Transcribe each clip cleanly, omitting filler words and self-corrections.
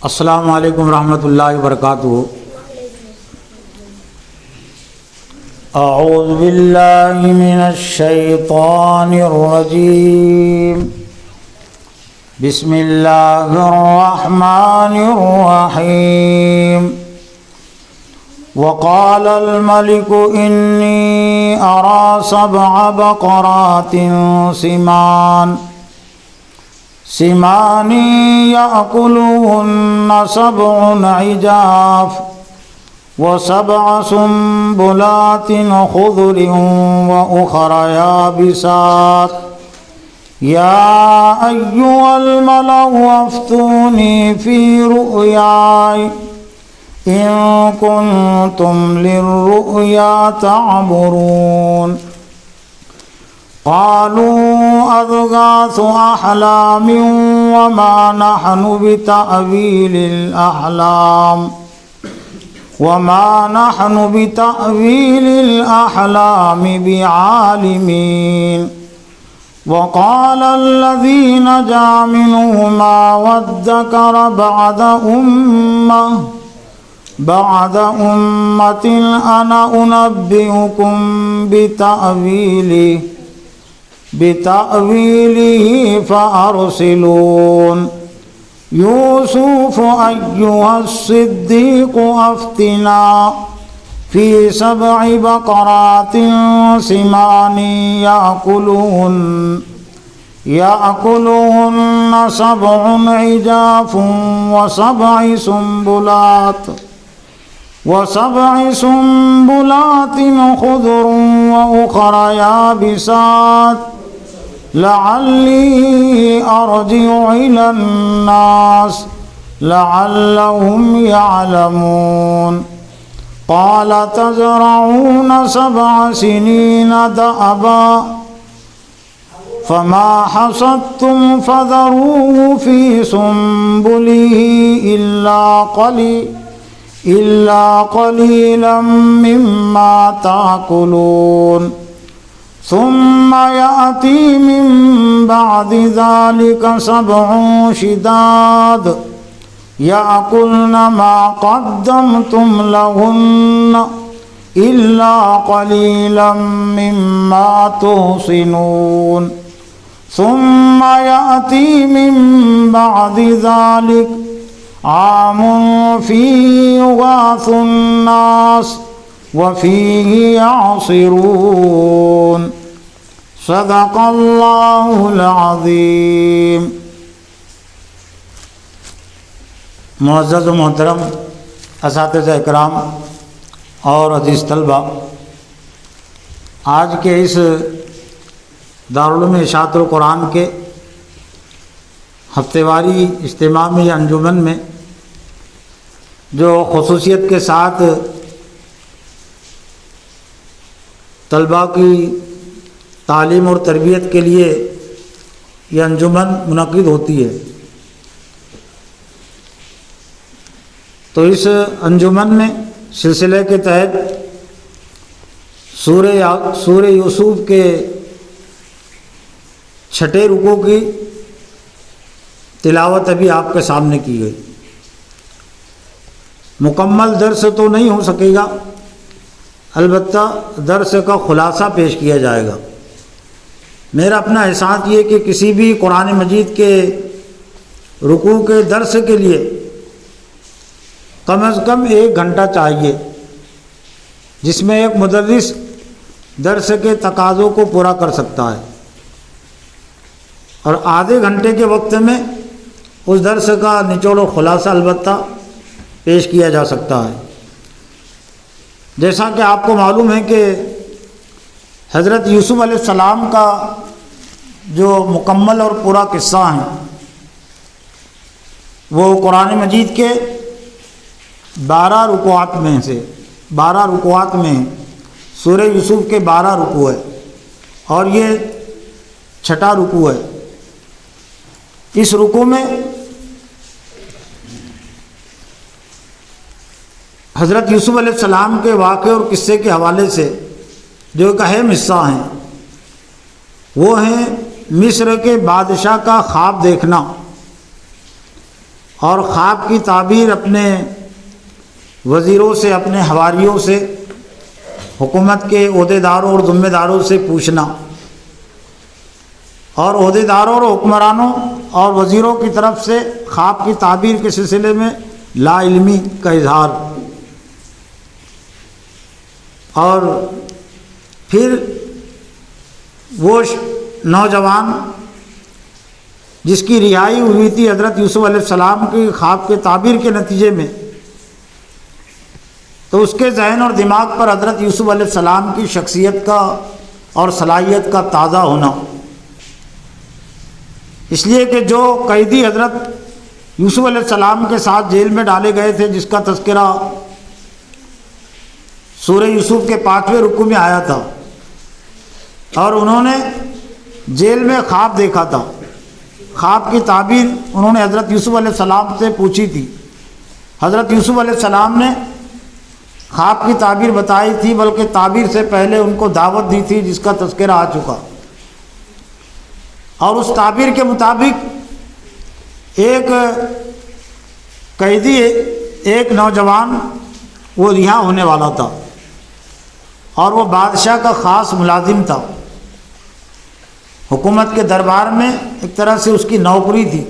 السلام علیکم ورحمۃ اللہ وبرکاتہ۔ اعوذ باللہ من الشیطان الرجیم، بسم اللہ الرحمن الرحیم۔ وقال الملك إني أرى 7 بقرات سمان يأكلهن 7 عجاف و7 سنبلات خضر وأخر يابسات يا أيها الملأ أفتوني في رؤياي إن كنتم للرؤيا تعبرون۔ قالوا أضغاث أحلام وما نحن بتأويل الأحلام بعالمين۔ وقال الذي نجا منهما وادكر بعد أمة أنا أنبئكم بتأويله فأرسلون۔ يوسف أيها الصديق أفتنا في 7 بقرات سمان يأكلهن 7 عجاف و7 سنبلات خضر وأخر يابسات لعلي أرجع إلى الناس لعلهم يعلمون۔ قال تزرعون 7 سنين دأبا فما حصدتم فذروه في سنبله إلا قليلا مما تأكلون۔ ثم يأتي من بعد ذلك 7 شداد يأكلن ما قدمتم لهن إلا قليلا مما تحصنون۔ ثم يأتي من بعد ذلك عام فيه يغاث الناس وفيه يعصرون۔ صدق اللہ العظیم۔ معزز و محترم اساتذہ اکرام اور عزیز طلبہ، آج کے اس دارالعلوم اشاعت القرآن کے ہفتہ واری اجتماعی انجمن میں جو خصوصیت کے ساتھ طلباء کی تعلیم اور تربیت کے لیے یہ انجمن منعقد ہوتی ہے، تو اس انجمن میں سلسلے کے تحت سورہ یوسف کے 6 رکوع کی تلاوت ابھی آپ کے سامنے کی گئی۔ مکمل درس تو نہیں ہو سکے گا، البتہ درس کا خلاصہ پیش کیا جائے گا۔ میرا اپنا احساس یہ کہ کسی بھی قرآن مجید کے رکوع کے درس کے لیے کم از کم 1 گھنٹہ چاہیے، جس میں ایک مدرس درس کے تقاضوں کو پورا کر سکتا ہے، اور آدھے گھنٹے کے وقت میں اس درس کا نچوڑ و خلاصہ البتہ پیش کیا جا سکتا ہے۔ جیسا کہ آپ کو معلوم ہے کہ حضرت یوسف علیہ السلام کا جو مکمل اور پورا قصہ ہے وہ قرآن مجید کے 12 رکوعات میں ہیں۔ سورہ یوسف کے 12 رکوع ہے اور یہ 6واں رکوع ہے۔ اس رکوع میں حضرت یوسف علیہ السلام کے واقعے اور قصے کے حوالے سے جو ایک اہم حصہ ہیں وہ ہیں مصر کے بادشاہ کا خواب دیکھنا اور خواب کی تعبیر اپنے وزیروں سے، اپنے حواریوں سے، حکومت کے عہدیداروں اور ذمہ داروں سے پوچھنا، اور عہدیداروں اور حکمرانوں اور وزیروں کی طرف سے خواب کی تعبیر کے سلسلے میں لا علمی کا اظہار، اور پھر وہ نوجوان جس کی رہائی ہوئی تھی حضرت یوسف علیہ السلام کی خواب کے تعبیر کے نتیجے میں، تو اس کے ذہن اور دماغ پر حضرت یوسف علیہ السلام کی شخصیت کا اور صلاحیت کا تازہ ہونا، اس لیے کہ جو قیدی حضرت یوسف علیہ السلام کے ساتھ جیل میں ڈالے گئے تھے، جس کا تذکرہ سورہ یوسف کے 5ویں رکوع میں آیا تھا، اور انہوں نے جیل میں خواب دیکھا تھا، خواب کی تعبیر انہوں نے حضرت یوسف علیہ السلام سے پوچھی تھی، حضرت یوسف علیہ السلام نے خواب کی تعبیر بتائی تھی، بلکہ تعبیر سے پہلے ان کو دعوت دی تھی جس کا تذکرہ آ چکا، اور اس تعبیر کے مطابق ایک قیدی، ایک نوجوان وہ رہا ہونے والا تھا، اور وہ بادشاہ کا خاص ملازم تھا، حکومت کے دربار میں ایک طرح سے اس کی نوکری تھی،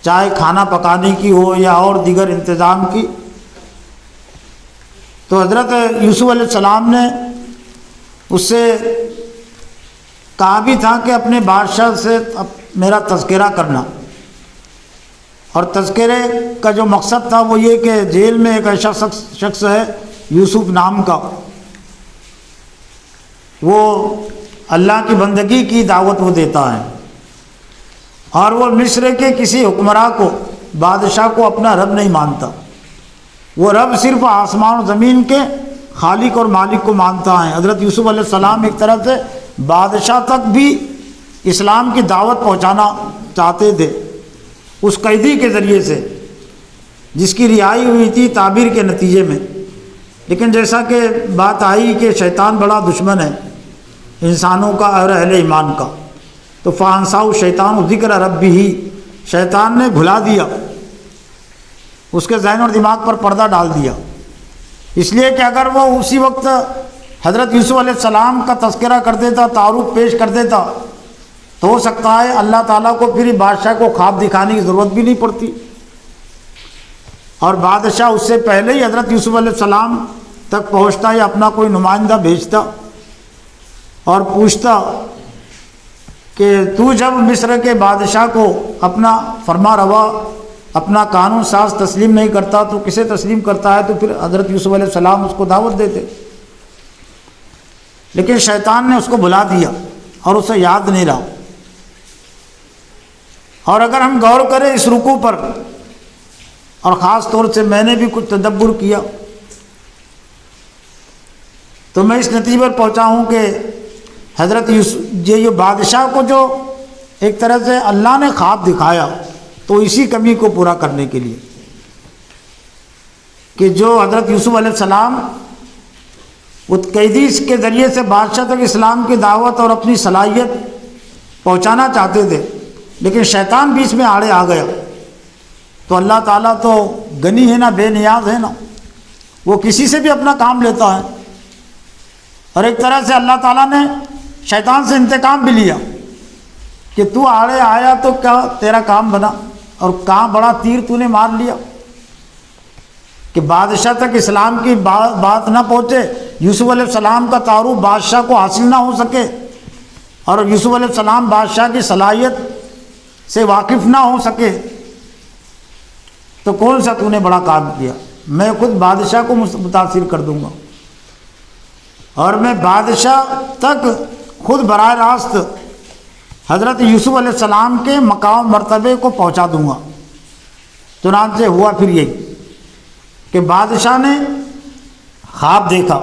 چاہے کھانا پکانے کی ہو یا اور دیگر انتظام کی۔ تو حضرت یوسف علیہ السلام نے اس سے کہا بھی تھا کہ اپنے بادشاہ سے میرا تذکرہ کرنا، اور تذکرے کا جو مقصد تھا وہ یہ کہ جیل میں ایک ایسا شخص ہے یوسف نام کا، وہ اللہ کی بندگی کی دعوت وہ دیتا ہے، اور وہ مصر کے کسی حکمراں کو، بادشاہ کو اپنا رب نہیں مانتا، وہ رب صرف آسمان و زمین کے خالق اور مالک کو مانتا ہے۔ حضرت یوسف علیہ السلام ایک طرح سے بادشاہ تک بھی اسلام کی دعوت پہنچانا چاہتے تھے اس قیدی کے ذریعے سے، جس کی رہائی ہوئی تھی تعبیر کے نتیجے میں۔ لیکن جیسا کہ بات آئی کہ شیطان بڑا دشمن ہے انسانوں کا اور اہل ایمان کا، تو فانساؤ شیطان ذکر ربی ہی، شیطان نے بھلا دیا، اس کے ذہن اور دماغ پر پردہ ڈال دیا، اس لیے کہ اگر وہ اسی وقت حضرت یوسف علیہ السلام کا تذکرہ کر دیتا، تعارف پیش کر دیتا، تو ہو سکتا ہے اللہ تعالیٰ کو پھر بادشاہ کو خواب دکھانے کی ضرورت بھی نہیں پڑتی، اور بادشاہ اس سے پہلے ہی حضرت یوسف علیہ السلام تک پہنچتا یا اپنا کوئی نمائندہ بھیجتا اور پوچھتا کہ تو جب مصر کے بادشاہ کو اپنا فرما روا، اپنا قانون ساز تسلیم نہیں کرتا تو کسے تسلیم کرتا ہے؟ تو پھر حضرت یوسف علیہ السلام اس کو دعوت دیتے، لیکن شیطان نے اس کو بھلا دیا اور اسے یاد نہیں رہا۔ اور اگر ہم غور کریں اس رکوع پر، اور خاص طور سے میں نے بھی کچھ تدبر کیا، تو میں اس نتیجے پر پہنچا ہوں کہ حضرت یوسف یہ بادشاہ کو جو ایک طرح سے اللہ نے خواب دکھایا، تو اسی کمی کو پورا کرنے کے لیے کہ جو حضرت یوسف علیہ السلام وہ قیدی کے ذریعے سے بادشاہ تک اسلام کی دعوت اور اپنی صلاحیت پہنچانا چاہتے تھے، لیکن شیطان بیچ میں آڑے آ گیا۔ تو اللہ تعالیٰ تو غنی ہے نا، بے نیاز ہے نا، وہ کسی سے بھی اپنا کام لیتا ہے، اور ایک طرح سے اللہ تعالیٰ نے شیطان سے انتقام بھی لیا کہ تو آڑے آیا تو کیا تیرا کام بنا، اور کہاں بڑا تیر تو نے مار لیا کہ بادشاہ تک اسلام کی بات نہ پہنچے، یوسف علیہ السلام کا تعارف بادشاہ کو حاصل نہ ہو سکے، اور یوسف علیہ السلام بادشاہ کی صلاحیت سے واقف نہ ہو سکے، تو کون سا تو نے بڑا کام کیا؟ میں خود بادشاہ کو متاثر کر دوں گا، اور میں بادشاہ تک خود براہ راست حضرت یوسف علیہ السلام کے مقام مرتبے کو پہنچا دوں گا۔ چنانچہ ہوا پھر یہی کہ بادشاہ نے خواب دیکھا،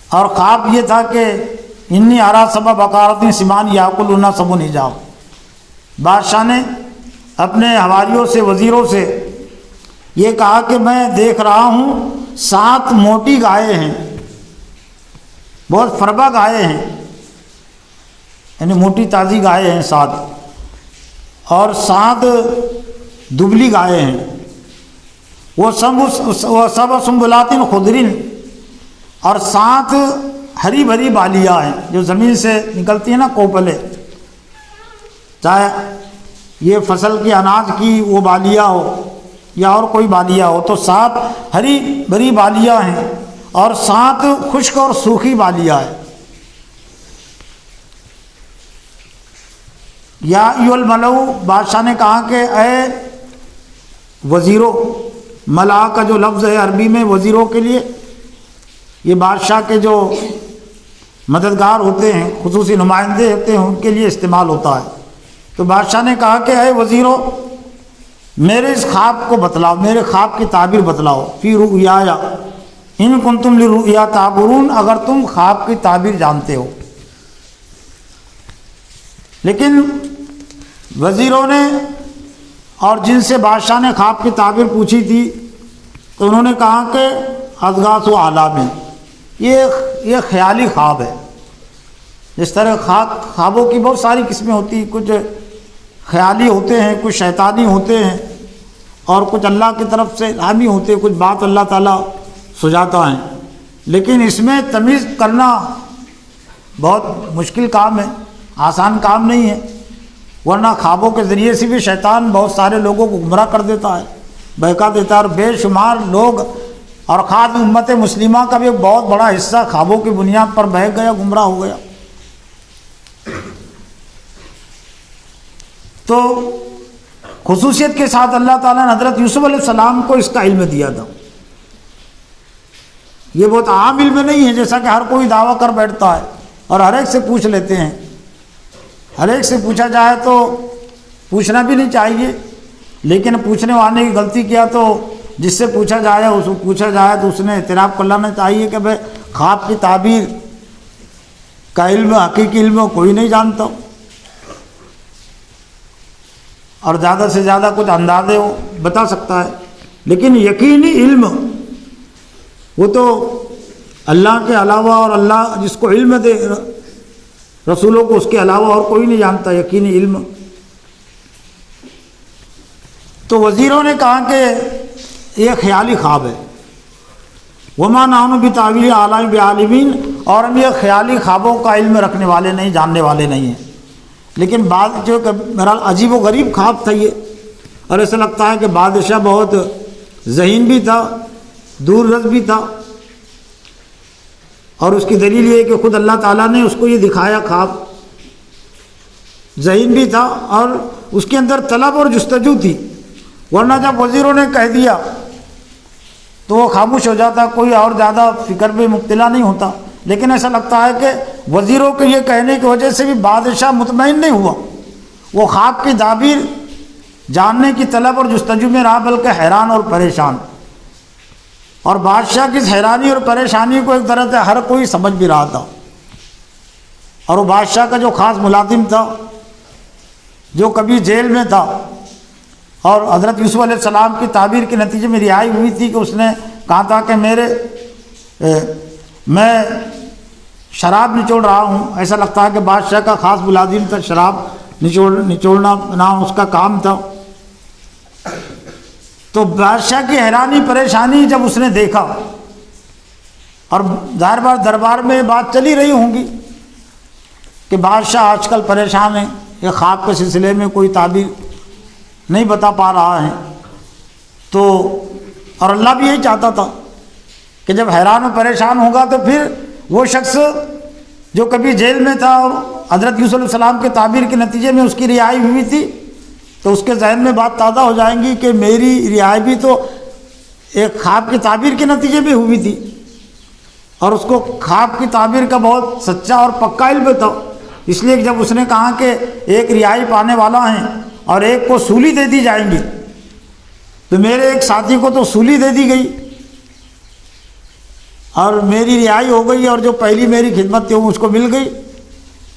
اور خواب یہ تھا کہ انی ارا سبع بقارات سمان یاکلن سبع حجاب۔ بادشاہ نے اپنے حواریوں سے، وزیروں سے یہ کہا کہ میں دیکھ رہا ہوں 7 موٹی گائے ہیں، بہت فربا گائے ہیں، یعنی موٹی تازی گائے ہیں 7، اور 7 دبلی گائے ہیں، وہ سب سنبلات خضرن، اور 7 ہری بھری بالیاں ہیں جو زمین سے نکلتی ہیں نا، کوپلے، چاہے یہ فصل کی اناج کی وہ بالیاں ہو یا اور کوئی بالیاں ہو، تو 7 ہری بھری بالیاں ہیں اور 7 خشک اور سوکھی بالیاں ہیں۔ یا ایھا الملؤ، بادشاہ نے کہا کہ اے وزیروں، ملا کا جو لفظ ہے عربی میں وزیروں کے لیے، یہ بادشاہ کے جو مددگار ہوتے ہیں، خصوصی نمائندے ہوتے ہیں، ان کے لیے استعمال ہوتا ہے۔ تو بادشاہ نے کہا کہ اے وزیروں، میرے اس خواب کو بتلاؤ، میرے خواب کی تعبیر بتلاؤ، فی رؤیایا ان کنتم للرؤیا تعبرون، اگر تم خواب کی تعبیر جانتے ہو۔ لیکن وزیروں نے اور جن سے بادشاہ نے خواب کی تعبیر پوچھی تھی، تو انہوں نے کہا کہ اضغاث و احلام، یہ خیالی خواب ہے۔ جس طرح خوابوں کی بہت ساری قسمیں ہوتی، کچھ خیالی ہوتے ہیں، کچھ شیطانی ہوتے ہیں، اور کچھ اللہ کی طرف سے الہامی ہوتے ہیں، کچھ بات اللہ تعالیٰ سجاتا ہے۔ لیکن اس میں تمیز کرنا بہت مشکل کام ہے، آسان کام نہیں ہے، ورنہ خوابوں کے ذریعے سے بھی شیطان بہت سارے لوگوں کو گمراہ کر دیتا ہے، بہکا دیتا ہے، اور بے شمار لوگ، اور خاص امت مسلمہ کا بھی ایک بہت بڑا حصہ خوابوں کی بنیاد پر بہک گیا، گمراہ ہو گیا۔ تو خصوصیت کے ساتھ اللہ تعالیٰ نے حضرت یوسف علیہ السلام کو اس کا علم دیا تھا۔ یہ بہت عام علم نہیں ہے جیسا کہ ہر کوئی دعویٰ کر بیٹھتا ہے اور ہر ایک سے پوچھ لیتے ہیں۔ ہر ایک سے پوچھا جائے تو پوچھنا بھی نہیں چاہیے، لیکن پوچھنے والے کی غلطی کیا تو جس سے پوچھا جائے اس کو پوچھا جائے تو اس نے اعتراف کر لینا چاہیے کہ بھائی خواب کی تعبیر کا علم، حقیقی علم کوئی نہیں جانتا، اور زیادہ سے زیادہ کچھ اندازے وہ بتا سکتا ہے، لیکن یقینی علم وہ تو اللہ کے علاوہ، اور اللہ جس کو علم دے رسولوں کو، اس کے علاوہ اور کوئی نہیں جانتا یقینی علم۔ تو وزیروں نے کہا کہ یہ خیالی خواب ہے، وما نحن بتاویل احلام بعالمین، اور ہم یہ خیالی خوابوں کا علم رکھنے والے نہیں، جاننے والے نہیں ہیں۔ لیکن بعد جو کہ بہرحال عجیب و غریب خواب تھا یہ، اور ایسا لگتا ہے کہ بادشاہ بہت ذہین بھی تھا، دور رس بھی تھا، اور اس کی دلیل یہ ہے کہ خود اللہ تعالیٰ نے اس کو یہ دکھایا خواب۔ ذہین بھی تھا اور اس کے اندر طلب اور جستجو تھی، ورنہ جب وزیروں نے کہہ دیا تو وہ خاموش ہو جاتا، کوئی اور زیادہ فکر میں مبتلا نہیں ہوتا۔ لیکن ایسا لگتا ہے کہ وزیروں کے یہ کہنے کی وجہ سے بھی بادشاہ مطمئن نہیں ہوا، وہ خواب کی تعبیر جاننے کی طلب اور جستجو میں رہا، بلکہ حیران اور پریشان۔ اور بادشاہ کی اس حیرانی اور پریشانی کو ایک طرح سے ہر کوئی سمجھ بھی رہا تھا، اور وہ بادشاہ کا جو خاص ملازم تھا، جو کبھی جیل میں تھا، اور حضرت یوسف علیہ السلام کی تعبیر کے نتیجے میں رہائی ہوئی تھی، کہ اس نے کہا تھا کہ میں شراب نچوڑ رہا ہوں۔ ایسا لگتا ہے کہ بادشاہ کا خاص ملازم تھا، شراب نچوڑنا نام اس کا کام تھا۔ تو بادشاہ کی حیرانی پریشانی جب اس نے دیکھا، اور ظاہر بات دربار میں بات چلی رہی ہوں گی کہ بادشاہ آج کل پریشان ہے، یہ خواب کے سلسلے میں کوئی تعبیر نہیں بتا پا رہا ہے، تو اور اللہ بھی یہی چاہتا تھا کہ جب حیران و پریشان ہوگا تو پھر وہ شخص جو کبھی جیل میں تھا اور حضرت یوسف علیہ السلام کے تعبیر کے نتیجے میں اس کی رہائی ہوئی تھی، تو اس کے ذہن میں بات تازہ ہو جائیں گی کہ میری رہائی بھی تو ایک خواب کی تعبیر کے نتیجے میں ہوئی تھی، اور اس کو خواب کی تعبیر کا بہت سچا اور پکا علم تھا۔ اس لیے جب اس نے کہا کہ ایک رہائی پانے والا ہے اور ایک کو سولی دے دی جائیں گی، تو میرے ایک ساتھی کو تو سولی دے دی گئی اور میری رہائی ہو گئی، اور جو پہلی میری خدمت تھی وہ اس کو مل گئی۔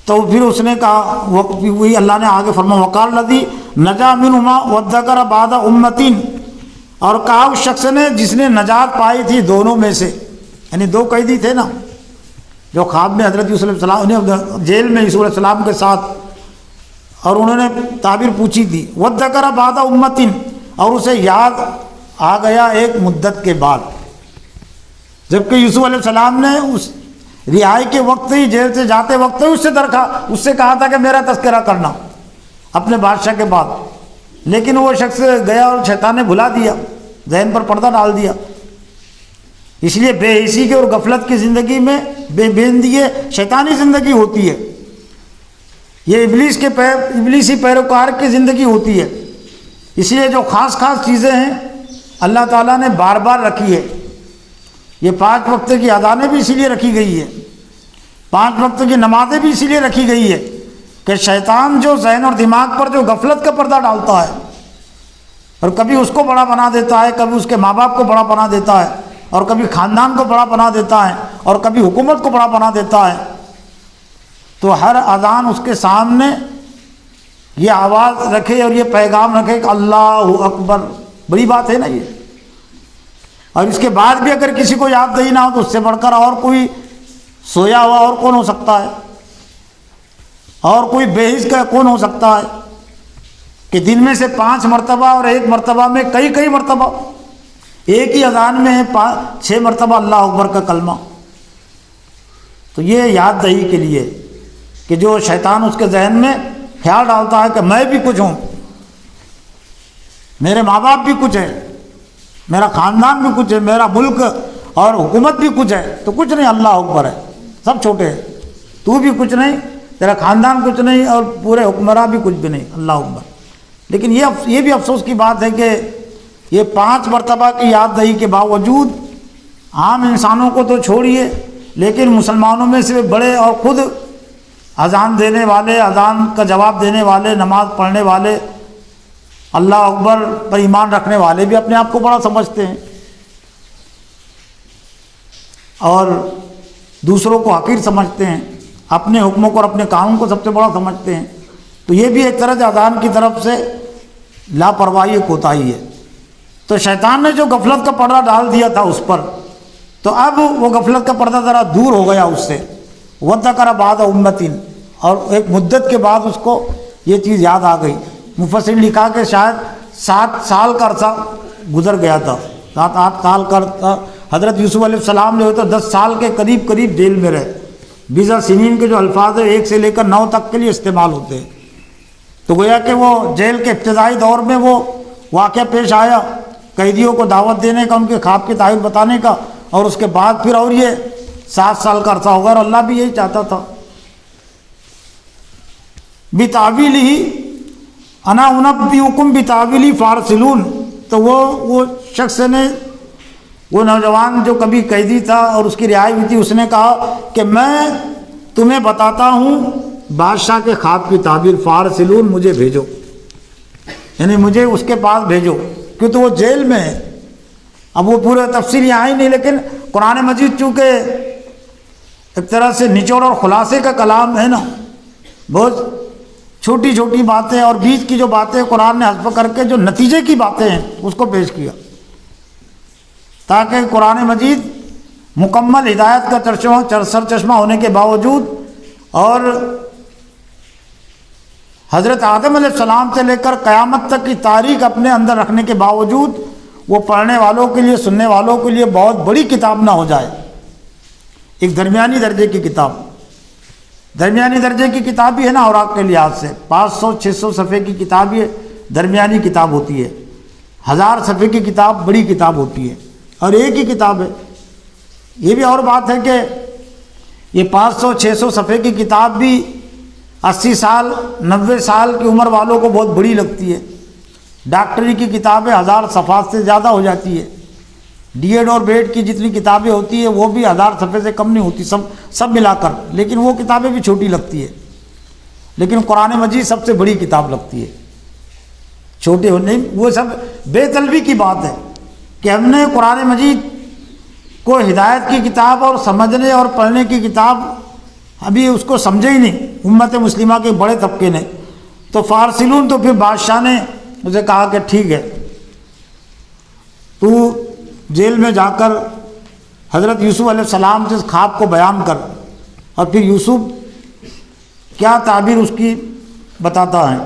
تو پھر اس نے کہا، وہی اللہ نے آگے فرمایا وقال الذی نجا منہما وادکر بعد امتین، اور کہا اس شخص نے جس نے نجات پائی تھی دونوں میں سے، یعنی دو قیدی تھے نا جو خواب میں حضرت یوسف علیہ السلام جیل میں یوسف علیہ السلام کے ساتھ اور انہوں نے تعبیر پوچھی تھی وَذَّكَرَ بَعْدَ أُمَّةٍ، اور اسے یاد آ گیا ایک مدت کے بعد، جبکہ یوسف علیہ السلام نے اس رہائی کے وقت ہی، جیل سے جاتے وقت ہی اس سے کہا تھا کہ میرا تذکرہ کرنا اپنے بادشاہ کے بعد، لیکن وہ شخص گیا اور شیطان نے بھلا دیا، ذہن پر پردہ ڈال دیا۔ اس لیے بے حسی کی اور غفلت کی زندگی میں بے بیندی شیطانی زندگی ہوتی ہے، یہ ابلیسی پیروکار کی زندگی ہوتی ہے۔ اس لیے جو خاص چیزیں ہیں اللہ تعالیٰ نے بار بار رکھی ہے۔ یہ 5 وقت کی اذانیں بھی اسی لیے رکھی گئی ہے، 5 وقت کی نمازیں بھی اسی لیے رکھی گئی ہے کہ شیطان جو ذہن اور دماغ پر جو غفلت کا پردہ ڈالتا ہے اور کبھی اس کو بڑا بنا دیتا ہے، کبھی اس کے ماں باپ کو بڑا بنا دیتا ہے، اور کبھی خاندان کو بڑا بنا دیتا ہے، اور کبھی حکومت کو بڑا بنا دیتا ہے، تو ہر اذان اس کے سامنے یہ آواز رکھے اور یہ پیغام رکھے کہ اللہ اکبر، بڑی بات ہے نا یہ۔ اور اس کے بعد بھی اگر کسی کو یاد دہی نہ ہو تو اس سے بڑھ کر اور کوئی سویا ہوا اور کون ہو سکتا ہے، اور کوئی بے حس کا کون ہو سکتا ہے کہ دن میں سے 5 مرتبہ اور ایک مرتبہ میں کئی مرتبہ، ایک ہی اذان میں 6 مرتبہ اللہ اکبر کا کلمہ۔ تو یہ یاد دہی کے لیے کہ جو شیطان اس کے ذہن میں خیال ڈالتا ہے کہ میں بھی کچھ ہوں، میرے ماں باپ بھی کچھ ہے، میرا خاندان بھی کچھ ہے، میرا ملک اور حکومت بھی کچھ ہے، تو کچھ نہیں، اللہ اکبر ہے، سب چھوٹے ہیں، تو بھی کچھ نہیں، تیرا خاندان کچھ نہیں، اور پورے حکمراں بھی کچھ بھی نہیں، اللہ اکبر۔ لیکن یہ بھی افسوس کی بات ہے کہ یہ 5 مرتبہ کی یاد دہی کے باوجود عام انسانوں کو تو چھوڑیے، لیکن مسلمانوں میں سے بڑے اور خود اذان دینے والے، اذان کا جواب دینے والے، نماز پڑھنے والے، اللہ اکبر پر ایمان رکھنے والے بھی اپنے آپ کو بڑا سمجھتے ہیں اور دوسروں کو حقیر سمجھتے ہیں، اپنے حکموں کو اور اپنے قانون کو سب سے بڑا سمجھتے ہیں۔ تو یہ بھی ایک طرح سے اذان کی طرف سے لاپرواہی، کوتاہی ہے۔ تو شیطان نے جو غفلت کا پردہ ڈال دیا تھا اس پر، تو اب وہ غفلت کا پردہ ذرا دور ہو گیا اس سے، وَذَّكَرَ بَعْدَ أُمَّةٍ، اور ایک مدت کے بعد اس کو یہ چیز یاد آ گئی۔ مفسرین نے لکھا کہ شاید 7 سال کا عرصہ گزر گیا تھا، 7-8 سال کا عرصہ۔ حضرت یوسف علیہ السلام جو تو 10 سال کے قریب جیل میں رہے۔ بِضْعَ سِنِينَ کے جو الفاظ ہیں 1 سے لے کر 9 تک کے لیے استعمال ہوتے ہیں۔ تو گویا کہ وہ جیل کے ابتدائی دور میں وہ واقعہ پیش آیا، قیدیوں کو دعوت دینے کا، ان کے خواب کی تعبیر بتانے کا، اور اس کے بعد پھر اور یہ 7 سال کا عرصہ ہوگا، اور اللہ بھی یہی چاہتا تھا۔ بِتَعْوِيلِهِ انا انبئکم بتاویلہ فارسلون، تو وہ شخص نے، وہ نوجوان جو کبھی قیدی تھا اور اس کی رہائی ہوئی تھی، اس نے کہا کہ میں تمہیں بتاتا ہوں بادشاہ کے خواب کی تعبیر، فارسلون، مجھے بھیجو، یعنی مجھے اس کے پاس بھیجو، کیونکہ وہ جیل میں ہے۔ اب وہ پورے تفصیل یہاں ہی نہیں، لیکن قرآن مجید چونکہ ایک طرح سے نچوڑ اور خلاصے کا کلام ہے نا، بہت چھوٹی باتیں اور بیچ کی جو باتیں قرآن نے حذف کر کے جو نتیجے کی باتیں ہیں اس کو پیش کیا، تاکہ قرآن مجید مکمل ہدایت کا سرچشمہ ہونے کے باوجود اور حضرت آدم علیہ السلام سے لے کر قیامت تک کی تاریخ اپنے اندر رکھنے کے باوجود وہ پڑھنے والوں کے لیے، سننے والوں کے لیے بہت بڑی کتاب نہ ہو جائے، ایک درمیانی درجے کی کتاب، درمیانی درجے کی کتاب بھی ہے نا اوراق کے لحاظ سے، 500-600 صفحے کی کتاب یہ درمیانی کتاب ہوتی ہے، 1000 صفحے کی کتاب بڑی کتاب ہوتی ہے، اور ایک ہی کتاب ہے۔ یہ بھی اور بات ہے کہ یہ 500-600 صفحے کی کتاب بھی 80 سال 90 سال کی عمر والوں کو بہت بڑی لگتی ہے۔ ڈاکٹری کی کتابیں 1000 صفحات سے زیادہ ہو جاتی ہے، ڈی ایڈ اور بی ایڈ کی جتنی کتابیں ہوتی ہیں وہ بھی 1000 صفحے سے کم نہیں ہوتی، سب ملا کر، لیکن وہ کتابیں بھی چھوٹی لگتی ہے۔ لیکن قرآن مجید سب سے بڑی کتاب لگتی ہے، چھوٹے ہونے، وہ سب بے طلبی کی بات ہے کہ ہم نے قرآن مجید کو ہدایت کی کتاب اور سمجھنے اور پڑھنے کی کتاب ابھی اس کو سمجھے ہی نہیں امت مسلمہ کے بڑے طبقے نے۔ تو فارسلون، تو پھر بادشاہ نے اسے کہا کہ ٹھیک ہے، تو جیل میں جا کر حضرت یوسف علیہ السلام سے اس خواب کو بیان کر، اور پھر یوسف کیا تعبیر اس کی بتاتا ہے،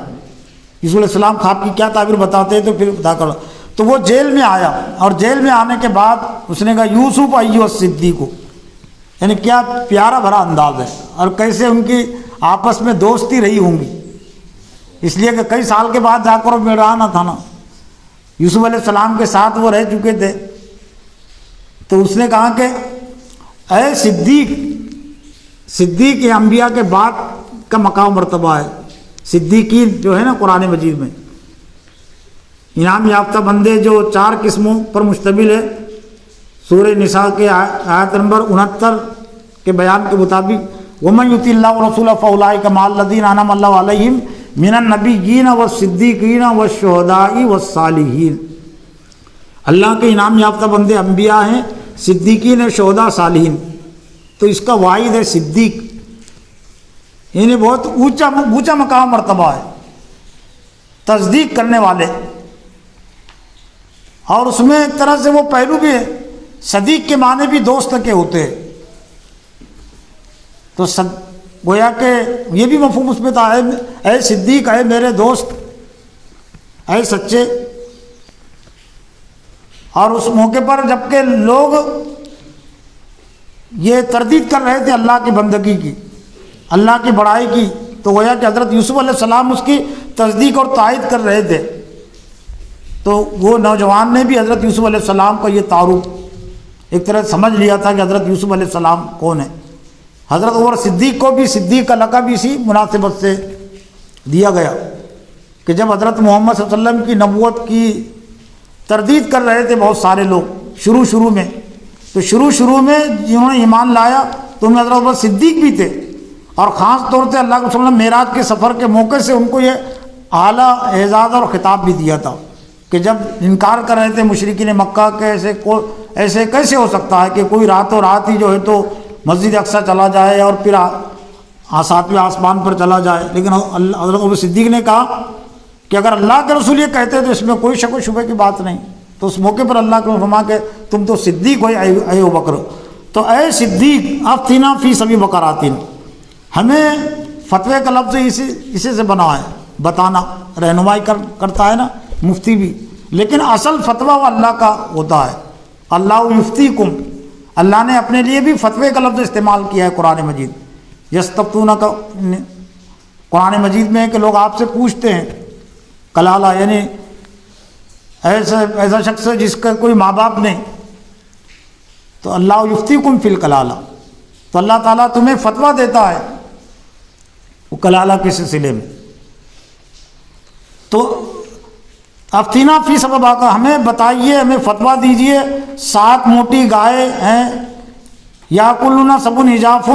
یوسف علیہ السلام خواب کی کیا تعبیر بتاتے ہیں تو پھر بتا کر، تو وہ جیل میں آیا، اور جیل میں آنے کے بعد اس نے کہا یوسف ایھا الصدیق، یعنی کیا پیارا بھرا انداز ہے، اور کیسے ان کی آپس میں دوستی رہی ہوں گی، اس لیے کہ کئی سال کے بعد جا کر وہ مل رہا نہ تھا نا، یوسف علیہ السلام کے ساتھ وہ رہ چکے تھے، تو اس نے کہا کہ اے صدیق، صدیق یہ انبیاء کے بعد کا مقام مرتبہ ہے، صدیقین جو ہے نا قرآن مجید میں انعام یافتہ بندے جو 4 قسموں پر مشتمل ہے، سورہ نساء کے آیت نمبر 69 کے بیان کے مطابق وَمَن يُطِعِ اللَّهَ وَرَسُولَهُ فَأُولَٰئِكَ مَعَ الَّذِينَ أَنْعَمَ اللَّهُ عَلَيْهِم مِّنَ النَّبِيِّينَ وَالصِّدِّيقِينَ وَالشُّهَدَاءِ وَالصَّالِحِينَ، اللہ کے انعام یافتہ بندے انبیاء ہیں، صدیقین ہیں، شہداء، صالحین، تو اس کا واحد ہے صدیق، یعنی بہت اونچا مقام مرتبہ ہے، تصدیق کرنے والے، اور اس میں ایک طرح سے وہ پہلو بھی ہے، صدیق کے معنی بھی دوست کے ہوتے ہیں، تو گویا کہ یہ بھی مفہوم اس میں تھا، اے صدیق، اے میرے دوست، اے سچے، اور اس موقع پر جبکہ لوگ یہ تردید کر رہے تھے اللہ کی بندگی کی، اللہ کی بڑائی کی، تو گویا کہ حضرت یوسف علیہ السلام اس کی تصدیق اور تائید کر رہے تھے، تو وہ نوجوان نے بھی حضرت یوسف علیہ السلام کا یہ تعارف ایک طرح سمجھ لیا تھا کہ حضرت یوسف علیہ السلام کون ہے۔ حضرت عمر صدیق کو بھی صدیق کا لقب اسی مناسبت سے دیا گیا کہ جب حضرت محمد صلی اللہ علیہ وسلم کی نبوت کی تردید کر رہے تھے بہت سارے لوگ شروع میں، تو شروع میں جنہوں نے ایمان لایا تو ان میں حضرت عمر صدیق بھی تھے، اور خاص طور سے اللہ کے رسول نے معراج کے سفر کے موقع سے ان کو یہ اعلیٰ اعزاز اور خطاب بھی دیا تھا کہ جب انکار کر رہے تھے مشرکین مکہ کے ایسے کیسے ہو سکتا ہے کہ کوئی راتوں رات ہی جو ہے تو مسجد اقصیٰ چلا جائے اور پھر 7ویں آسمان پر چلا جائے، لیکن حضرت ابو صدیق نے کہا کہ اگر اللہ کے رسول یہ کہتے تو اس میں کوئی شک و شبہ کی بات نہیں، تو اس موقع پر اللہ کے فرما کہ تم تو صدیق ہو اے ابو بکر، تو اے صدیق افتنا فی سبی بقراتن، ہمیں فتوے کا لفظ اسی سے بنا ہے، بتانا، رہنمائی کرتا ہے نا مفتی بھی، لیکن اصل فتویٰ وہ اللہ کا ہوتا ہے، اللہ یفتیکم، اللہ نے اپنے لیے بھی فتوے کا لفظ استعمال کیا ہے قرآن مجید، یستفتونک کا قرآن مجید میں ہے کہ لوگ آپ سے پوچھتے ہیں، کلالہ یعنی ایسا شخص ہے جس کا کوئی ماں باپ نہیں، تو اللہ یفتیکم فی الکلالہ، تو اللہ تعالیٰ تمہیں فتویٰ دیتا ہے وہ کلالہ کے سلسلے میں، تو افتینا فی سبب کا، ہمیں بتائیے، ہمیں فتویٰ دیجئے، 7 موٹی گائے ہیں، یاکلون سبع عجاف،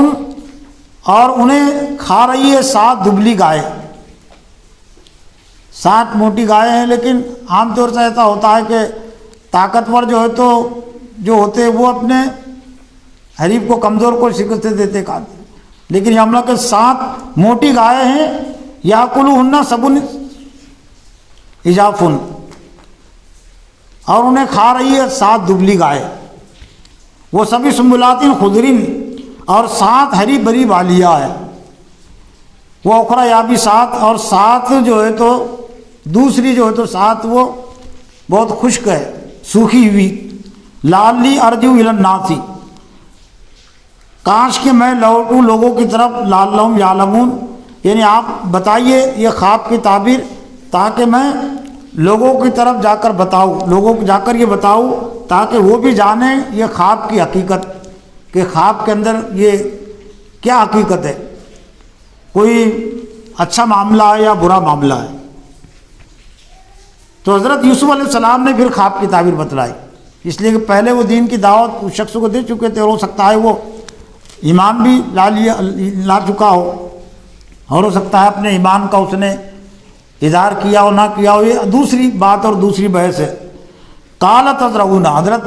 اور انہیں کھا رہی ہے 7 دبلی گائے، 7 موٹی گائے ہیں، لیکن عام طور سے ایسا ہوتا ہے کہ طاقتور جو ہے تو جو ہوتے وہ اپنے حریف کو، کمزور کو شکست دیتے کھاتے، لیکن یہ معاملہ کہ 7 موٹی گائے ہیں، یاکلون سبع عجاف، اور انہیں کھا رہی ہے 7 دبلی گائے، وہ سبع سنبلات خضر، اور 7 ہری بری بالیاں ہے، وہ اخرى یابسات، اور 7 جو ہے تو دوسری جو ہے تو 7 وہ بہت خشک ہے، سوکھی ہوئی، لعلی ارجع الی الناس، کاش کہ میں لوٹوں لوگوں کی طرف، لعلہم یعلمون، یعنی آپ بتائیے یہ خواب کی تعبیر تاکہ میں لوگوں کی طرف جا کر بتاؤں، لوگوں کو جا کر یہ بتاؤں تاکہ وہ بھی جانیں یہ خواب کی حقیقت، کہ خواب کے اندر یہ کیا حقیقت ہے، کوئی اچھا معاملہ ہے یا برا معاملہ ہے۔ تو حضرت یوسف علیہ السلام نے پھر خواب کی تعبیر بتلائی، اس لیے کہ پہلے وہ دین کی دعوت اس شخص کو دے چکے تھے، اور ہو سکتا ہے وہ ایمان بھی لا چکا ہو، اور ہو سکتا ہے اپنے ایمان کا اس نے اظہار کیا ہو نہ کیا ہو، یہ دوسری بات اور دوسری بحث ہے۔ قال تزرعون، حضرت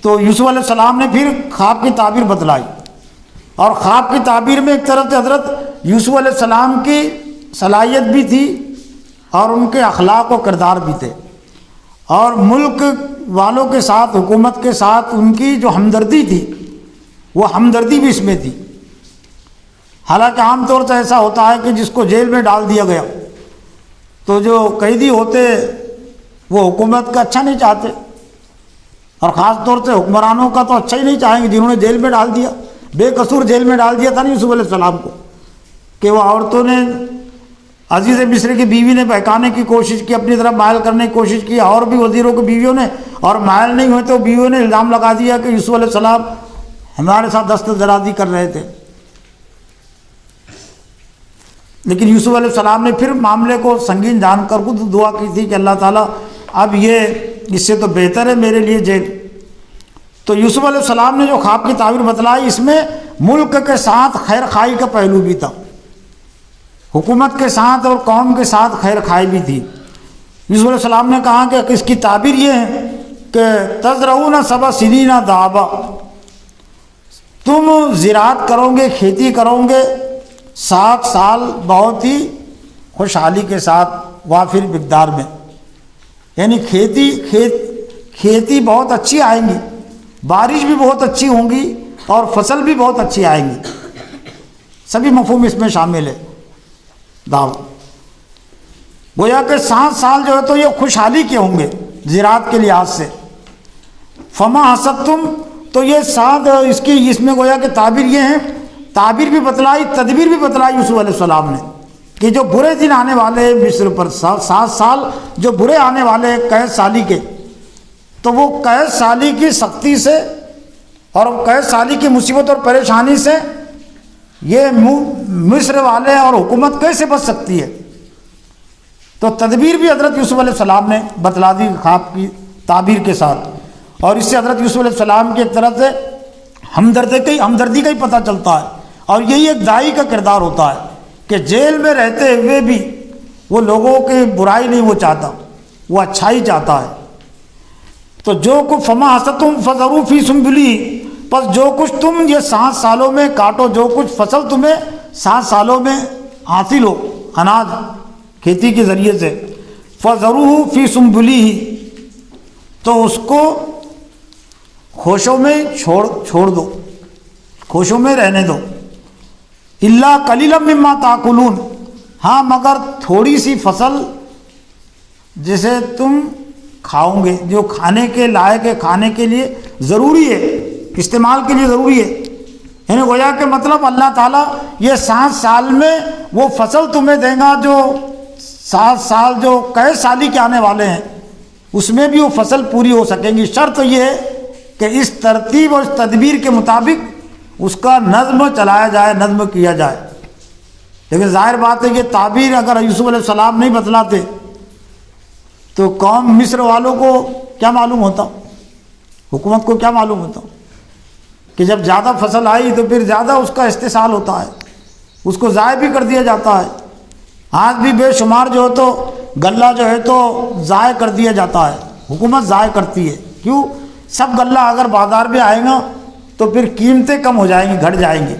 تو یوسف علیہ السلام نے پھر خواب کی تعبیر بتلائی، اور خواب کی تعبیر میں ایک طرف سے حضرت یوسف علیہ السلام کی صلاحیت بھی تھی اور ان کے اخلاق و کردار بھی تھے، اور ملک والوں کے ساتھ، حکومت کے ساتھ ان کی جو ہمدردی تھی وہ ہمدردی بھی اس میں تھی۔ حالانکہ عام طور سے ایسا ہوتا ہے کہ جس کو جیل میں ڈال دیا گیا تو جو قیدی ہوتے وہ حکومت کا اچھا نہیں چاہتے، اور خاص طور سے حکمرانوں کا تو اچھا ہی نہیں چاہیں گے، جنہوں نے جیل میں ڈال دیا، بے قصور جیل میں ڈال دیا تھا نا یوسف علیہ السلام کو، کہ وہ عورتوں نے عزیز مصر کی بیوی نے بہکانے کی کوشش کی، اپنی طرف مائل کرنے کی کوشش کی، اور بھی وزیروں کی بیویوں نے، اور مائل نہیں ہوئے تو بیویوں نے الزام لگا دیا کہ یوسف علیہ السلام ہمارے ساتھ دست درازی کر رہے تھے۔ لیکن یوسف علیہ السلام نے پھر معاملے کو سنگین جان کر خود دعا کی تھی کہ اللہ تعالیٰ اب یہ اس سے تو بہتر ہے میرے لیے جیل۔ تو یوسف علیہ السلام نے جو خواب کی تعبیر بتلائی، اس میں ملک کے ساتھ خیر خواہی کا پہلو بھی تھا، حکومت کے ساتھ اور قوم کے ساتھ خیر خواہی بھی تھی۔ یوسف علیہ السلام نے کہا کہ اس کی تعبیر یہ ہے کہ تزرعون سبع سنین دابا، تم زراعت کرو گے، کھیتی کرو گے 7 سال بہت ہی خوشحالی کے ساتھ، وافر مقدار میں، یعنی کھیتی بہت اچھی آئیں گی، بارش بھی بہت اچھی ہوں گی، اور فصل بھی بہت اچھی آئیں گی، سبھی مفہوم اس میں شامل ہے دعوت۔ گویا کہ 7 سال جو ہے تو یہ خوشحالی کے ہوں گے زراعت کے لحاظ سے۔ فما حسبتم، تو یہ 7 اس میں گویا کہ تعبیر یہ ہے، تعبیر بھی بتلائی، تدبیر بھی بتلائی یوسف علیہ السلام نے، کہ جو برے دن آنے والے ہیں مصر پر، 7 سال جو برے آنے والے ہیں قید سالی کے، تو وہ قید سالی کی سختی سے اور قید سالی کی مصیبت اور پریشانی سے یہ مصر والے اور حکومت کیسے بچ سکتی ہے۔ تو تدبیر بھی حضرت یوسف علیہ السلام نے بتلا دی خواب کی تعبیر کے ساتھ، اور اس سے حضرت یوسف علیہ السلام کی ایک طرح سے ہمدردی کا ہی پتہ چلتا ہے، اور یہی ایک داعی کا کردار ہوتا ہے کہ جیل میں رہتے ہوئے بھی وہ لوگوں کی برائی نہیں وہ چاہتا، وہ اچھائی چاہتا ہے۔ تو جو کچھ فما حسدتم فذروا فی سنبلہ، پس جو کچھ تم یہ 7 سالوں میں کاٹو، جو کچھ فصل تمہیں 7 سالوں میں حاصل ہو، اناج کھیتی کے ذریعے سے، فذروہ فی سنبلہ، تو اس کو خوشوں میں چھوڑ دو، خوشوں میں رہنے دو، الا قلیلا مما تاکلون، ہاں مگر تھوڑی سی فصل جسے تم کھاؤ گے، جو کھانے کے لائق ہے، کھانے کے لیے ضروری ہے، استعمال کے لیے ضروری ہے، یعنی گویا کہ مطلب اللہ تعالیٰ یہ 7 سال میں وہ فصل تمہیں دے گا جو 7 سال جو قید سالی کے آنے والے ہیں اس میں بھی وہ فصل پوری ہو سکیں گی۔ شرط یہ ہے کہ اس ترتیب اور اس تدبیر کے مطابق اس کا نظم چلایا جائے، نظم کیا جائے۔ لیکن ظاہر بات ہے کہ تعبیر اگر یوسف علیہ السلام نہیں بتلاتے تو قوم مصر والوں کو کیا معلوم ہوتا، حکومت کو کیا معلوم ہوتا کہ جب زیادہ فصل آئی تو پھر زیادہ اس کا استحصال ہوتا ہے، اس کو ضائع بھی کر دیا جاتا ہے۔ آج بھی بے شمار جو ہے تو غلہ جو ہے تو ضائع کر دیا جاتا ہے، حکومت ضائع کرتی ہے۔ کیوں؟ سب غلہ اگر بازار میں آئے گا تو پھر قیمتیں کم ہو جائیں گی، گھٹ جائیں گی،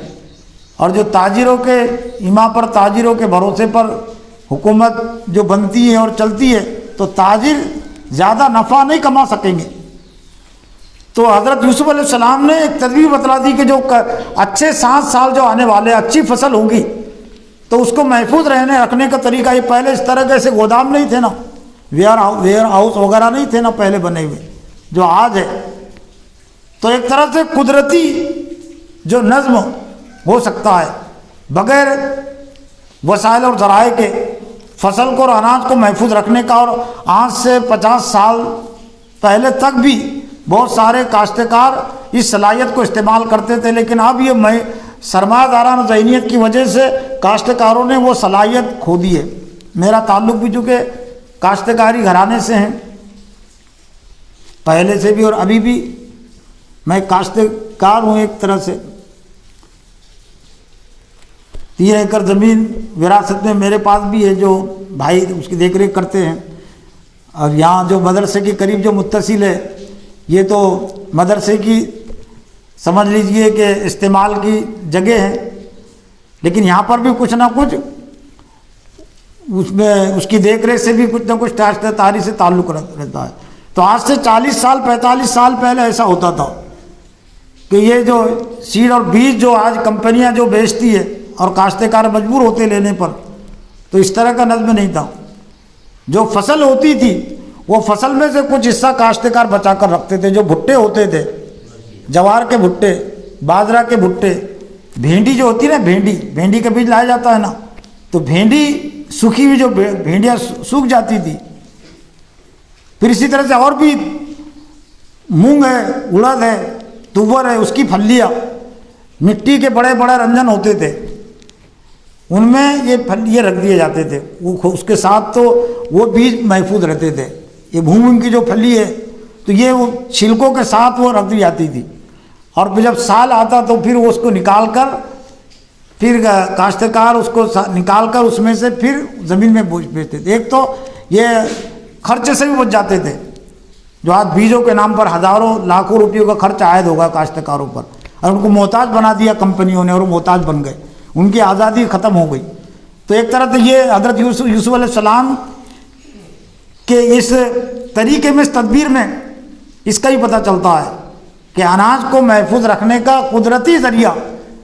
اور جو تاجروں کے ایما پر، تاجروں کے بھروسے پر حکومت جو بنتی ہے اور چلتی ہے تو تاجر زیادہ نفع نہیں کما سکیں گے۔ تو حضرت یوسف علیہ السلام نے ایک تدبیر بتلا دی کہ جو اچھے 7 سال جو آنے والے اچھی فصل ہوگی تو اس کو محفوظ رکھنے کا طریقہ، یہ پہلے اس طرح کے ایسے گودام نہیں تھے نا، ویئر ہاؤس وغیرہ نہیں تھے نا پہلے بنے ہوئے جو آج ہے، تو ایک طرح سے قدرتی جو نظم ہو سکتا ہے بغیر وسائل اور ذرائع کے فصل کو اور اناج کو محفوظ رکھنے کا۔ اور آج سے 50 سال پہلے تک بھی بہت سارے کاشتکار اس صلاحیت کو استعمال کرتے تھے، لیکن اب یہ سرمایہ دارانہ ذہنیت کی وجہ سے کاشتکاروں نے وہ صلاحیت کھو دی ہے۔ میرا تعلق بھی چونکہ کاشتکاری گھرانے سے ہیں، پہلے سے بھی اور ابھی بھی میں کاشتکار ہوں۔ ایک طرح سے 3 ایکڑ زمین وراثت میں میرے پاس بھی ہے، جو بھائی اس کی دیکھ ریکھ کرتے ہیں، اور یہاں جو مدرسے کے قریب جو متصل ہے یہ تو مدرسے کی سمجھ لیجئے کہ استعمال کی جگہ ہے، لیکن یہاں پر بھی کچھ نہ کچھ اس میں اس کی دیکھ ریکھ سے بھی کچھ نہ کچھ کاشتکاری سے تعلق رہتا ہے۔ تو آج سے 40 سال 45 سال پہلے ایسا ہوتا تھا کہ یہ جو سیڈ اور بیج جو آج کمپنیاں جو بیچتی ہے اور کاشتکار مجبور ہوتے لینے پر، تو اس طرح کا نظم نہیں تھا۔ جو فصل ہوتی تھی وہ فصل میں سے کچھ حصہ کاشتکار بچا کر رکھتے تھے. جو بھٹے ہوتے تھے، جوار کے بھٹے، باجرہ کے بھٹے، بھینڈی جو ہوتی ہے نا، بھینڈی کا بیج لایا جاتا ہے نا، تو بھینڈی سوکھی ہوئی جو بھینڈیاں سوکھ جاتی تھی. پھر اسی طرح سے اور بھی مونگ ہے، اڑد ہے، تور ہے، اس کی پھلیاں، مٹی کے بڑے بڑے رنجن ہوتے تھے، ان میں یہ رکھ دیے جاتے تھے. وہ اس کے ساتھ تو وہ بیج محفوظ رہتے تھے. یہ مونگ کی جو پھلی ہے تو یہ وہ چھلکوں کے ساتھ وہ رکھ دی جاتی تھی. اور پھر جب سال آتا تو پھر وہ اس کو نکال کر، پھر کاشتکار اس کو نکال کر اس میں سے پھر زمین میں بیچتے تھے. ایک تو یہ خرچے سے بھی بچ جاتے تھے. جو آج بیجوں کے نام پر ہزاروں لاکھوں روپیوں کا خرچ عائد ہوگا کاشتکاروں پر، اور ان کو محتاج بنا دیا کمپنیوں نے، اور وہ محتاج بن گئے، ان کی آزادی ختم ہو گئی. تو ایک طرح سے یہ حضرت یوسف علیہ السلام کے اس طریقے میں، اس تدبیر میں اس کا ہی پتہ چلتا ہے کہ اناج کو محفوظ رکھنے کا قدرتی ذریعہ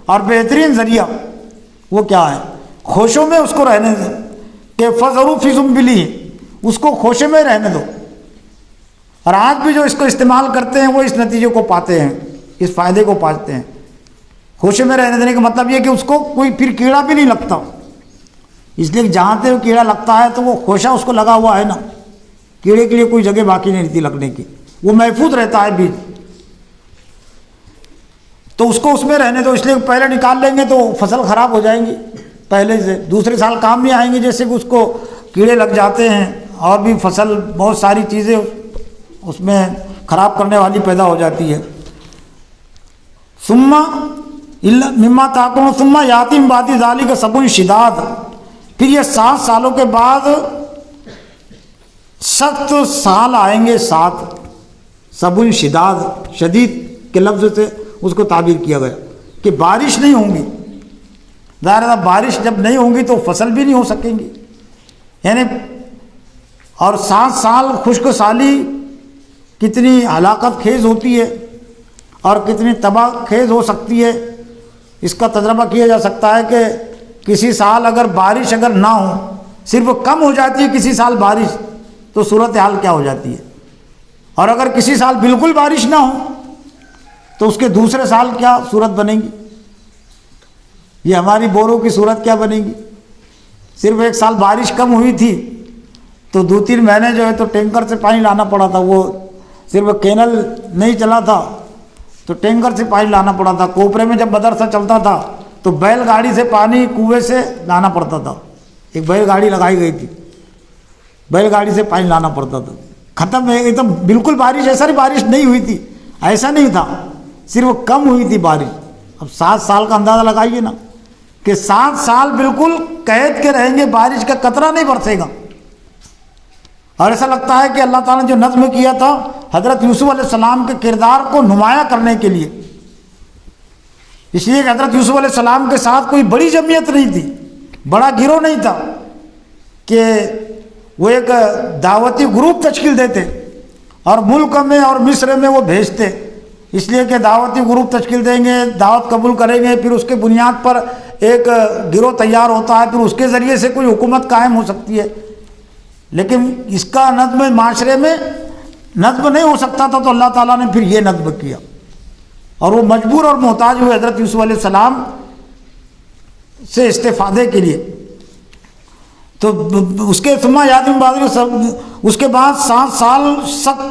اور بہترین ذریعہ وہ کیا ہے؟ خوشوں میں اس کو رہنے دیں، کہ فَذَرُوا فِي سُنبُلِهِ، اس کو خوشے میں رہنے دو. اور آج بھی جو اس کو استعمال کرتے ہیں وہ اس نتیجے کو پاتے ہیں، اس فائدے کو پاتے ہیں. خوشے میں رہنے دینے کا مطلب یہ کہ اس کو کوئی پھر کیڑا بھی نہیں لگتا. اس لیے جہاں سے کیڑا لگتا ہے تو وہ خوشہ اس کو لگا ہوا ہے نا، کیڑے کے لیے کوئی جگہ باقی نہیں رہتی لگنے کی، وہ محفوظ رہتا ہے بیج. تو اس کو اس میں رہنے دو. اس لیے پہلے نکال لیں گے تو فصل خراب ہو جائیں گی پہلے سے، دوسرے سال کام نہیں آئیں گے. جیسے کہ اس کو کیڑے لگ جاتے ہیں اور بھی فصل، بہت ساری چیزیں اس میں خراب کرنے والی پیدا ہو جاتی ہے. ثم مما تاکون ثم یاتی من بعد ذلک سبع شداد، پھر یہ 7 سالوں کے بعد سخت سال آئیں گے. 7 سبع شداد، شدید کے لفظ سے اس کو تعبیر کیا گیا کہ بارش نہیں ہوں گی. ظاہر ہے بارش جب نہیں ہوں گی تو فصل بھی نہیں ہو سکیں گی. یعنی اور 7 سال خشک سالی کتنی ہلاکت خیز ہوتی ہے اور کتنی تباہ خیز ہو سکتی ہے، اس کا تجربہ کیا جا سکتا ہے کہ کسی سال اگر بارش اگر نہ ہو، صرف کم ہو جاتی ہے کسی سال بارش، تو صورتحال کیا ہو جاتی ہے. اور اگر کسی سال بالکل بارش نہ ہو تو اس کے دوسرے سال کیا صورت بنے گی. یہ ہماری بوروں کی صورت کیا بنے گی. صرف ایک سال بارش کم ہوئی تھی تو 2-3 مہینے جو ہے تو ٹینکر سے پانی لانا پڑا تھا. وہ صرف کینل نہیں چلا تھا تو ٹینکر سے پانی لانا پڑا تھا. کوپرے میں جب مدرسہ چلتا تھا تو بیل گاڑی سے پانی کنویں سے لانا پڑتا تھا. ایک بیل گاڑی لگائی گئی تھی، بیل گاڑی سے پانی لانا پڑتا تھا. ختم ایک دم بالکل بارش، ایسا نہیں بارش نہیں ہوئی تھی، ایسا نہیں تھا، صرف کم ہوئی تھی بارش. اب 7 سال کا اندازہ لگائیے نا کہ 7 سال بالکل قید کے رہیں گے، بارش کا قطرہ نہیں برسے گا. اور ایسا لگتا ہے کہ اللہ تعالیٰ نے جو نظم کیا تھا حضرت یوسف علیہ السلام کے کردار کو نمایاں کرنے کے لیے، اس لیے کہ حضرت یوسف علیہ السلام کے ساتھ کوئی بڑی جمعیت نہیں تھی، بڑا گروہ نہیں تھا کہ وہ ایک دعوتی گروپ تشکیل دیتے اور ملک میں اور مصر میں وہ بھیجتے. اس لیے کہ دعوتی گروپ تشکیل دیں گے، دعوت قبول کریں گے، پھر اس کے بنیاد پر ایک گروہ تیار ہوتا ہے، پھر اس کے ذریعے سے کوئی حکومت قائم ہو سکتی ہے. لیکن اس کا نظم معاشرے میں نظم نہیں ہو سکتا تھا، تو اللہ تعالیٰ نے پھر یہ نظم کیا اور وہ مجبور اور محتاج ہوئے حضرت یوسف علیہ السلام سے استفادے کے لیے. تو اس کے ثم یاتی من بعد، اس کے بعد 7 سال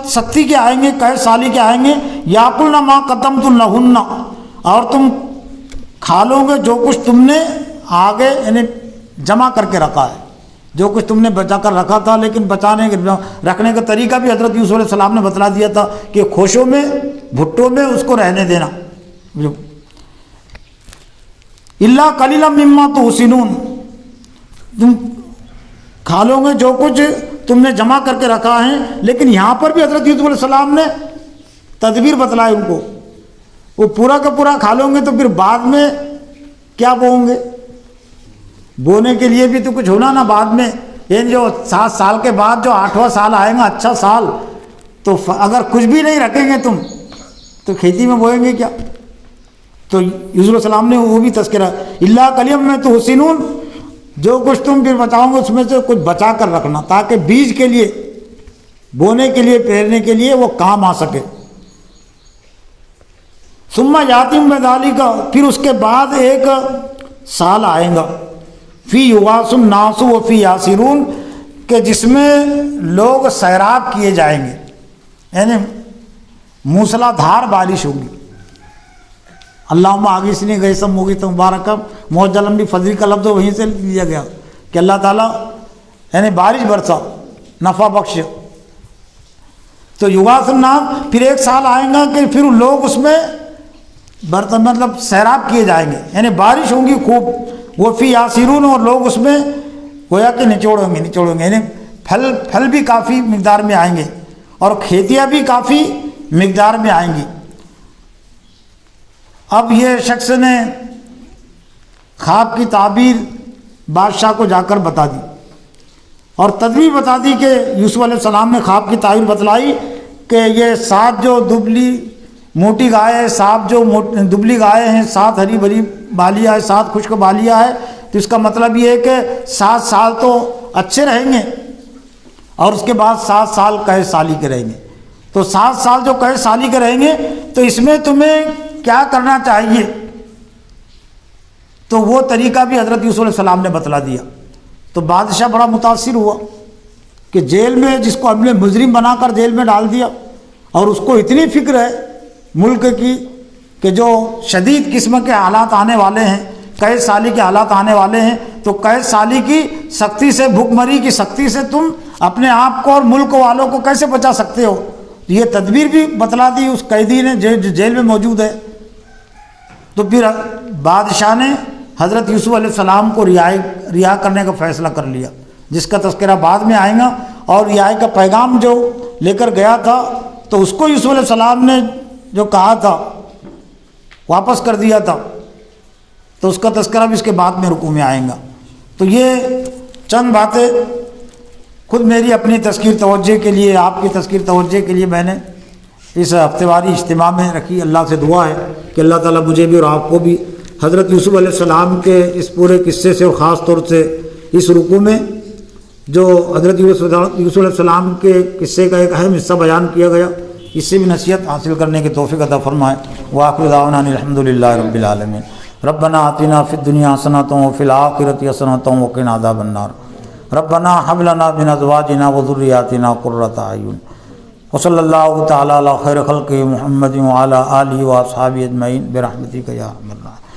سختی کے آئیں گے، قید سالی کے آئیں گے. یاکلن ما قدمتم لہن، اور تم کھا لو گے جو کچھ تم نے آگے یعنی جمع کر کے رکھا ہے، جو کچھ تم نے بچا کر رکھا تھا. لیکن بچانے رکھنے کا طریقہ بھی حضرت یوسف علیہ السلام نے بتلا دیا تھا کہ خوشوں میں، بھٹوں میں اس کو رہنے دینا. الا قلیلا مما تحسنون، تم کھا لو گے جو کچھ تم نے جمع کر کے رکھا ہے. لیکن یہاں پر بھی حضرت یوسف علیہ السلام نے تدبیر بتلائی ان کو. وہ پورا کا پورا کھا لو گے تو پھر بعد میں کیا بوؤں گے؟ بونے کے لیے بھی تو کچھ ہونا نا بعد میں. یعنی جو 7 سال کے بعد جو 8واں سال آئے گا، اچھا سال، تو اگر کچھ بھی نہیں رکھیں گے تم تو کھیتی میں بوئیں گے کیا؟ تو یوسف علیہ السلام نے وہ بھی تذکرہ الا قلیلا مما تحسنون، جو کچھ تم پھر بچاؤ گے اس میں سے کچھ بچا کر رکھنا، تاکہ بیج کے لیے، بونے کے لیے، پیرنے کے لیے وہ کام آ سکے۔ ثم یاتی من ذالک، پھر اس کے بعد ایک سال آئے گا، فی یغاث الناس وفی یاسرون، کہ جس میں لوگ سیراب کیے جائیں گے، یعنی موسلا دھار بارش ہوگی۔ اللہم اغثنی غیثا مغیثا مبارکا، معجلم بھی فضل کا لفظ وہیں سے لیا گیا کہ اللہ تعالیٰ یعنی بارش برسا، نفع بخش۔ تو یغاث الناس، پھر ایک سال آئیں گا کہ پھر لوگ اس میں برتن مطلب سیراب کیے جائیں گے، یعنی بارش ہوگی خوب، وہ فی یاسرون، اور لوگ اس میں گویا کہ نچوڑیں گے، یعنی پھل بھی کافی مقدار میں آئیں گے اور کھیتیاں بھی کافی مقدار میں آئیں گی۔ اب یہ شخص نے خواب کی تعبیر بادشاہ کو جا کر بتا دی اور تدبیر بتا دی کہ یوسف علیہ السلام نے خواب کی تعبیر بتلائی کہ یہ 7 جو دبلی موٹی گائے، 7 جو دبلی گائے ہیں، 7 ہری بھری بالیاں ہے، 7 خشک بالیاں ہے، تو اس کا مطلب یہ ہے کہ 7 سال تو اچھے رہیں گے اور اس کے بعد 7 سال قحط سالی کے رہیں گے۔ تو 7 سال جو قحط سالی کے رہیں گے تو اس میں تمہیں کیا کرنا چاہیے، تو وہ طریقہ بھی حضرت یوسف علیہ السلام نے بتلا دیا۔ تو بادشاہ بڑا متاثر ہوا کہ جیل میں جس کو ہم نے مجرم بنا کر جیل میں ڈال دیا، اور اس کو اتنی فکر ہے ملک کی کہ جو شدید قسم کے حالات آنے والے ہیں، قحط سالی کے حالات آنے والے ہیں، تو قحط سالی کی سختی سے، بھوک مری کی سختی سے تم اپنے آپ کو اور ملک والوں کو کیسے بچا سکتے ہو، یہ تدبیر بھی بتلا دی اس قیدی نے جو جیل میں موجود ہے۔ تو پھر بادشاہ نے حضرت یوسف علیہ السلام کو رہا کرنے کا فیصلہ کر لیا، جس کا تذکرہ بعد میں آئے گا، اور رہائی کا پیغام جو لے کر گیا تھا تو اس کو یوسف علیہ السلام نے جو کہا تھا واپس کر دیا تھا، تو اس کا تذکرہ بھی اس کے بعد میں رکوع میں آئے گا۔ تو یہ چند باتیں خود میری اپنی تذکیر توجہ کے لیے، آپ کی تذکیر توجہ کے لیے میں نے اس ہفتے واری اجتماع میں رکھی۔ اللہ سے دعا ہے کہ اللہ تعالیٰ مجھے بھی اور آپ کو بھی حضرت یوسف علیہ السلام کے اس پورے قصے سے، اور خاص طور سے اس رکوع میں جو حضرت یوسف علیہ السلام کے قصے کا ایک اہم حصہ بیان کیا گیا، اس سے بھی نصیحت حاصل کرنے کی توفیق عطا فرمائے۔ وآخر دعوانا الحمد للہ رب العالمین۔ ربنا آتنا فی الدنیا حسنۃ وفی الآخرۃ حسنۃ وقنا عذاب النار۔ ربنا هب لنا من ازواجنا وذرياتنا قرۃ اعین۔ وصلی اللہ تعالی علی خیر خلقہ محمد وعلی آلہ واصحابہ اجمعین برحمتک یا ارحم الراحمین۔